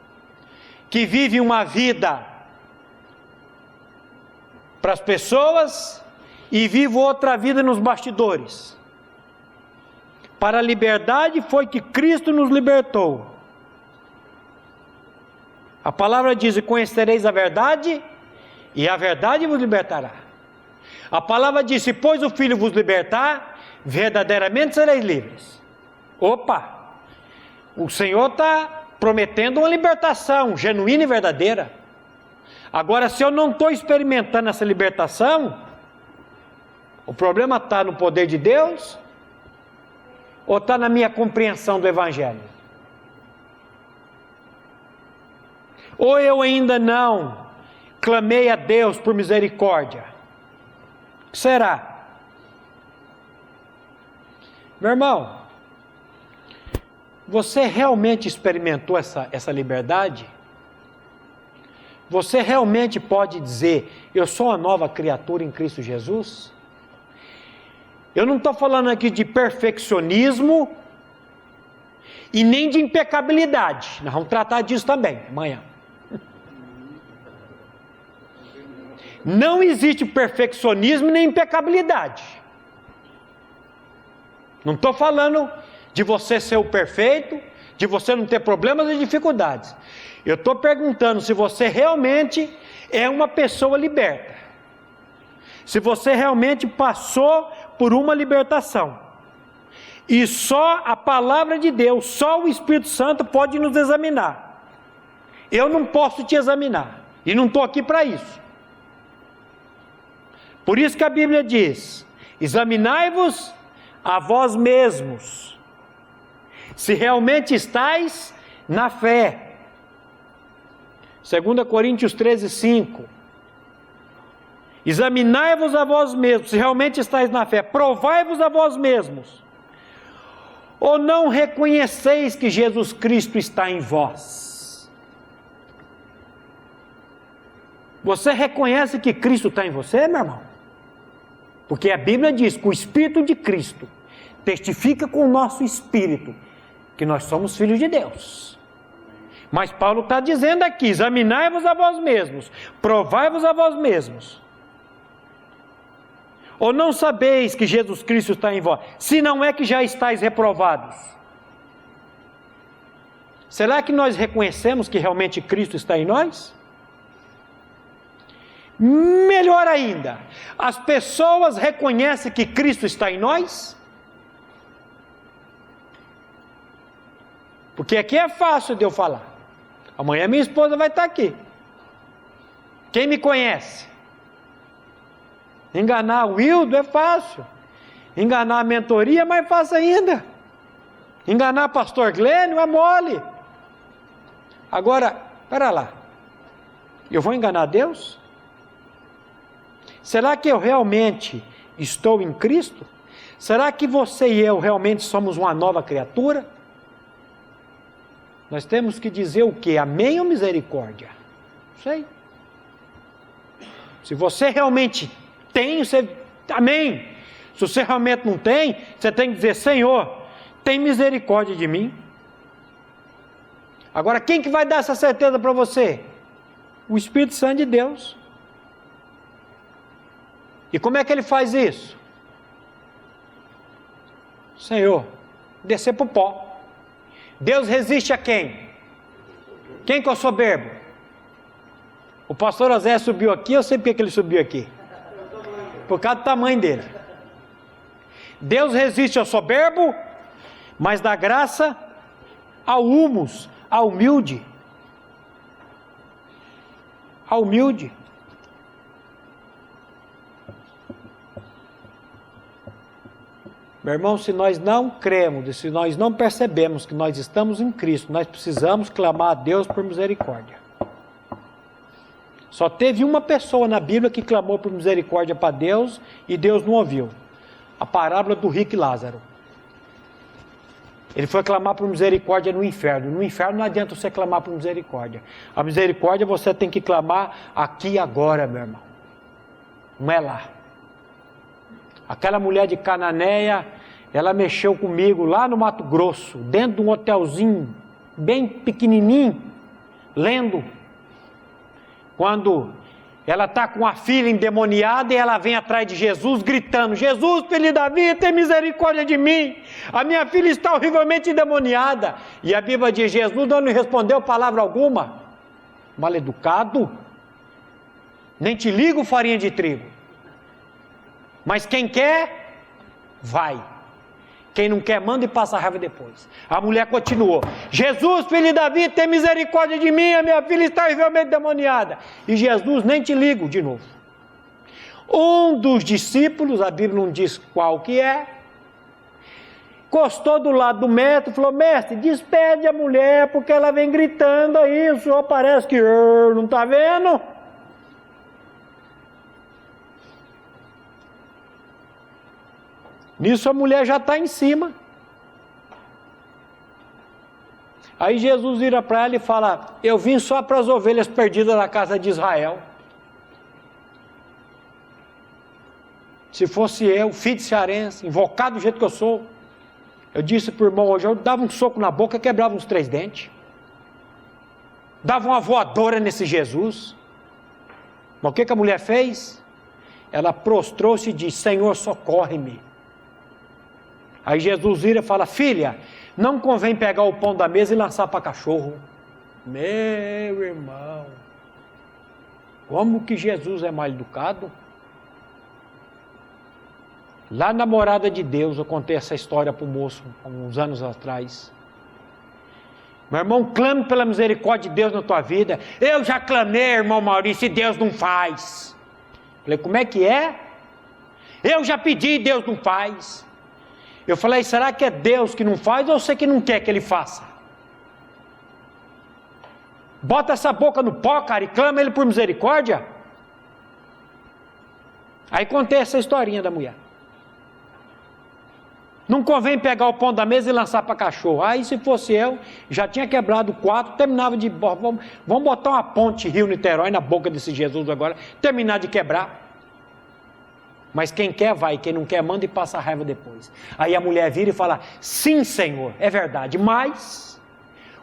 Que vive uma vida para as pessoas e vive outra vida nos bastidores. Para a liberdade foi que Cristo nos libertou. A palavra diz: e conhecereis a verdade, e a verdade vos libertará. A palavra diz: se pois o Filho vos libertar, verdadeiramente sereis livres. Opa! O Senhor está prometendo uma libertação genuína e verdadeira. Agora, se eu não estou experimentando essa libertação, o problema está no poder de Deus ou está na minha compreensão do Evangelho? Ou eu ainda não clamei a Deus por misericórdia? O que será? Meu irmão, você realmente experimentou essa liberdade? Você realmente pode dizer: eu sou uma nova criatura em Cristo Jesus? Eu não estou falando aqui de perfeccionismo e nem de impecabilidade. Nós vamos tratar disso também amanhã. Não existe perfeccionismo nem impecabilidade. Não estou falando de você ser o perfeito, de você não ter problemas e dificuldades. Eu estou perguntando se você realmente é uma pessoa liberta. Se você realmente passou por uma libertação. E só a palavra de Deus, só o Espírito Santo pode nos examinar. Eu não posso te examinar. E não estou aqui para isso. Por isso que a Bíblia diz: examinai-vos a vós mesmos, se realmente estáis na fé. 2 Coríntios 13, 5. Examinai-vos a vós mesmos, se realmente estáis na fé. Provai-vos a vós mesmos. Ou não reconheceis que Jesus Cristo está em vós? Você reconhece que Cristo está em você, meu irmão? Porque a Bíblia diz que o Espírito de Cristo testifica com o nosso espírito que nós somos filhos de Deus. Mas Paulo está dizendo aqui: examinai-vos a vós mesmos, provai-vos a vós mesmos. Ou não sabeis que Jesus Cristo está em vós, se não é que já estáis reprovados? Será que nós reconhecemos que realmente Cristo está em nós? Melhor ainda, as pessoas reconhecem que Cristo está em nós? Porque aqui é fácil de eu falar. Amanhã minha esposa vai estar aqui. Quem me conhece? Enganar o Wildo é fácil. Enganar a mentoria é mais fácil ainda. Enganar o pastor Glênio é mole. Agora, espera lá. Eu vou enganar Deus? Será que eu realmente estou em Cristo? Será que você e eu realmente somos uma nova criatura? Nós temos que dizer o quê? Amém ou misericórdia? Não sei. Se você realmente tem, você... amém. Se você realmente não tem, você tem que dizer: Senhor, tem misericórdia de mim. Agora, quem que vai dar essa certeza para você? O Espírito Santo de Deus. E como é que ele faz isso? Senhor, descer para o pó. Deus resiste a quem? Quem que é o soberbo? O pastor José subiu aqui, eu sei porque que ele subiu aqui. Por causa do tamanho dele. Deus resiste ao soberbo, mas dá graça ao humus, ao humilde. Ao humilde. Meu irmão, se nós não cremos, se nós não percebemos que nós estamos em Cristo, nós precisamos clamar a Deus por misericórdia. Só teve uma pessoa na Bíblia que clamou por misericórdia para Deus e Deus não ouviu. A parábola do rico e Lázaro. Ele foi clamar por misericórdia no inferno. No inferno não adianta você clamar por misericórdia. A misericórdia você tem que clamar aqui e agora, meu irmão. Não é lá. Aquela mulher de Cananéia, ela mexeu comigo lá no Mato Grosso, dentro de um hotelzinho, bem pequenininho, lendo. Quando ela está com a filha endemoniada e ela vem atrás de Jesus gritando: Jesus, filho de Davi, tem misericórdia de mim, a minha filha está horrivelmente endemoniada. E a Bíblia diz: Jesus não lhe respondeu palavra alguma. Maleducado, nem te ligo farinha de trigo, mas quem quer, vai. Quem não quer, manda e passa a raiva depois. A mulher continuou: Jesus, filho de Davi, tem misericórdia de mim, a minha filha está horrivelmente demoniada. E Jesus, nem te ligo, de novo. Um dos discípulos, a Bíblia não diz qual que é, encostou do lado do mestre e falou: mestre, despede a mulher, porque ela vem gritando aí, o senhor parece que não está vendo? Nisso a mulher já está em cima. Aí Jesus vira para ela e fala: eu vim só para as ovelhas perdidas da casa de Israel. Se fosse eu, filho de cearense, invocado do jeito que eu sou, eu disse para o irmão hoje, eu dava um soco na boca e quebrava uns 3 dentes. Dava uma voadora nesse Jesus. Mas o que a mulher fez? Ela prostrou-se e disse: Senhor, socorre-me. Aí Jesus vira e fala: filha, não convém pegar o pão da mesa e lançar para cachorro. Meu irmão, como que Jesus é mal educado? Lá na morada de Deus, eu contei essa história para o moço, há uns anos atrás. Meu irmão, clame pela misericórdia de Deus na tua vida. Eu já clamei, irmão Maurício, e Deus não faz. Falei: como é que é? Eu já pedi e Deus não faz. Eu falei: será que é Deus que não faz ou você que não quer que Ele faça? Bota essa boca no pó, cara, e clama Ele por misericórdia. Aí contei essa historinha da mulher. Não convém pegar o pão da mesa e lançar para cachorro. Aí se fosse eu, já tinha quebrado 4, terminava de... Vamos botar uma ponte Rio-Niterói na boca desse Jesus agora, terminar de quebrar. Mas quem quer vai, quem não quer manda e passa a raiva depois. Aí a mulher vira e fala: sim, Senhor, é verdade, mas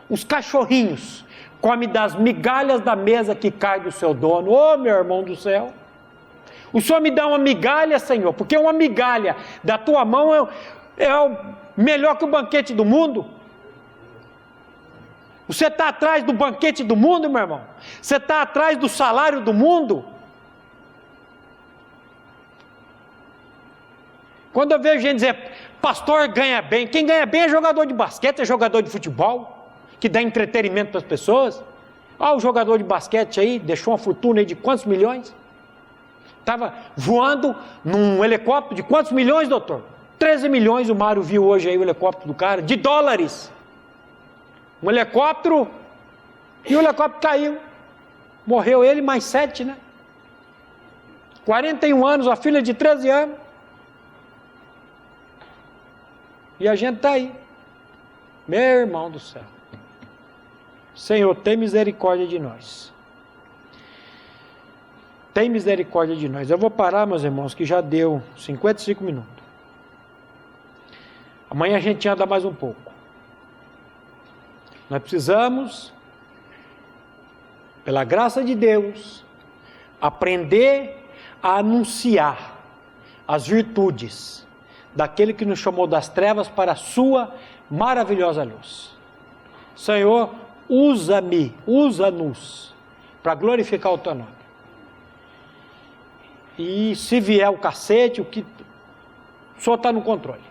os cachorrinhos comem das migalhas da mesa que cai do seu dono. Ô, meu irmão do céu, o Senhor me dá uma migalha, Senhor, porque uma migalha da tua mão é o melhor que o banquete do mundo. Você está atrás do banquete do mundo, meu irmão? Você está atrás do salário do mundo? Quando eu vejo gente dizer: pastor ganha bem, quem ganha bem é jogador de basquete, é jogador de futebol, que dá entretenimento para as pessoas. Olha o jogador de basquete aí, deixou uma fortuna aí de quantos milhões? Estava voando num helicóptero de quantos milhões, doutor? 13 milhões, o Mário viu hoje aí o helicóptero do cara, de dólares. Um helicóptero, e o helicóptero caiu. Morreu ele mais 7, né? 41 anos, a filha de 13 anos. E a gente está aí. Meu irmão do céu. Senhor, tem misericórdia de nós. Tem misericórdia de nós. Eu vou parar, meus irmãos, que já deu 55 minutos. Amanhã a gente anda mais um pouco. Nós precisamos, pela graça de Deus, aprender a anunciar as virtudes daquele que nos chamou das trevas para a sua maravilhosa luz. Senhor, usa-me, usa-nos para glorificar o teu nome. E se vier o cacete, o Senhor está no controle.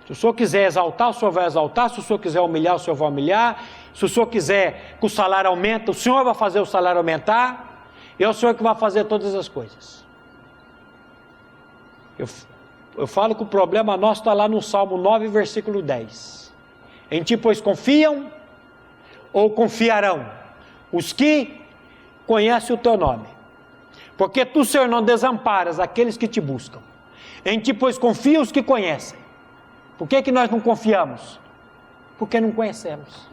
Se o Senhor quiser exaltar, o Senhor vai exaltar. Se o Senhor quiser humilhar, o Senhor vai humilhar. Se o Senhor quiser que o salário aumente, o Senhor vai fazer o salário aumentar. E é o Senhor que vai fazer todas as coisas. Eu falo que o problema nosso está lá no Salmo 9, versículo 10. Em ti, pois, confiam ou confiarão os que conhecem o teu nome. Porque tu, Senhor, não desamparas aqueles que te buscam. Em ti, pois, confiam os que conhecem. Por que nós não confiamos? Porque não conhecemos.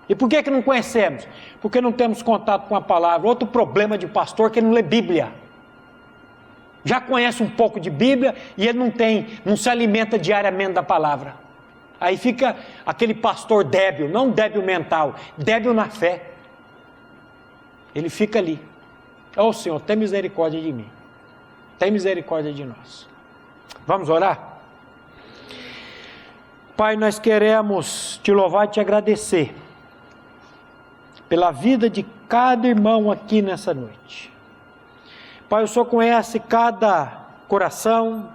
E por que não conhecemos? Porque não temos contato com a palavra. Outro problema de pastor é que ele não lê Bíblia. Já conhece um pouco de Bíblia e ele não se alimenta diariamente da palavra. Aí fica aquele pastor débil, não débil mental, débil na fé. Ele fica ali. Ô Senhor, tem misericórdia de mim. Tem misericórdia de nós. Vamos orar? Pai, nós queremos te louvar e te agradecer pela vida de cada irmão aqui nessa noite. Pai, o Senhor conhece cada coração,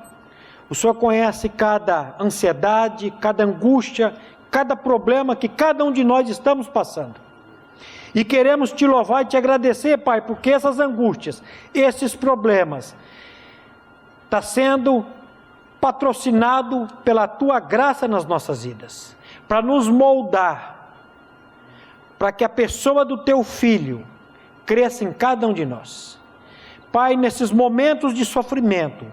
o Senhor conhece cada ansiedade, cada angústia, cada problema que cada um de nós estamos passando. E queremos te louvar e te agradecer, Pai, porque essas angústias, esses problemas, está sendo patrocinado pela Tua graça nas nossas vidas, para nos moldar, para que a pessoa do Teu Filho cresça em cada um de nós. Pai, nesses momentos de sofrimento,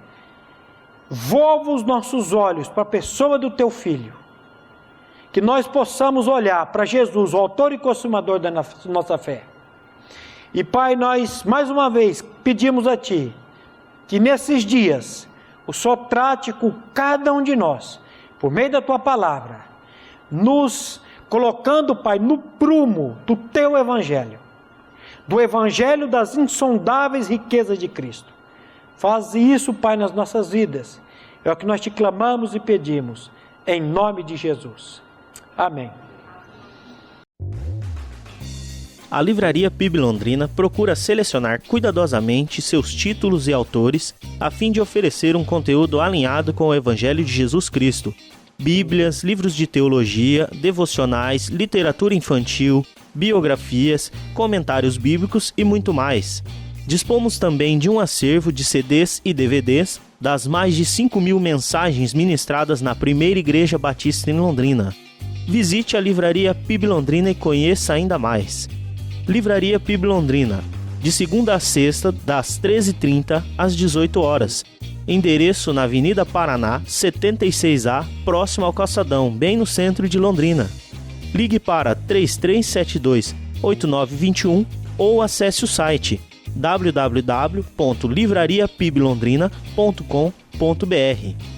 volva os nossos olhos para a pessoa do Teu Filho, que nós possamos olhar para Jesus, o autor e consumador da nossa fé. E Pai, nós mais uma vez pedimos a Ti, que nesses dias, o Senhor trate com cada um de nós, por meio da Tua palavra, nos colocando, Pai, no prumo do Teu Evangelho, do Evangelho das insondáveis riquezas de Cristo. Faz isso, Pai, nas nossas vidas. É o que nós te clamamos e pedimos, em nome de Jesus. Amém. A Livraria PIB Londrina procura selecionar cuidadosamente seus títulos e autores a fim de oferecer um conteúdo alinhado com o Evangelho de Jesus Cristo. Bíblias, livros de teologia, devocionais, literatura infantil, biografias, comentários bíblicos e muito mais. Dispomos também de um acervo de CDs e DVDs das mais de 5.000 mensagens ministradas na Primeira Igreja Batista em Londrina. Visite a Livraria PIB Londrina e conheça ainda mais. Livraria PIB Londrina, de segunda a sexta, das 13h30 às 18 horas. Endereço na Avenida Paraná, 76A, próximo ao Calçadão, bem no centro de Londrina. Ligue para 3372-8921 ou acesse o site www.livrariapiblondrina.com.br.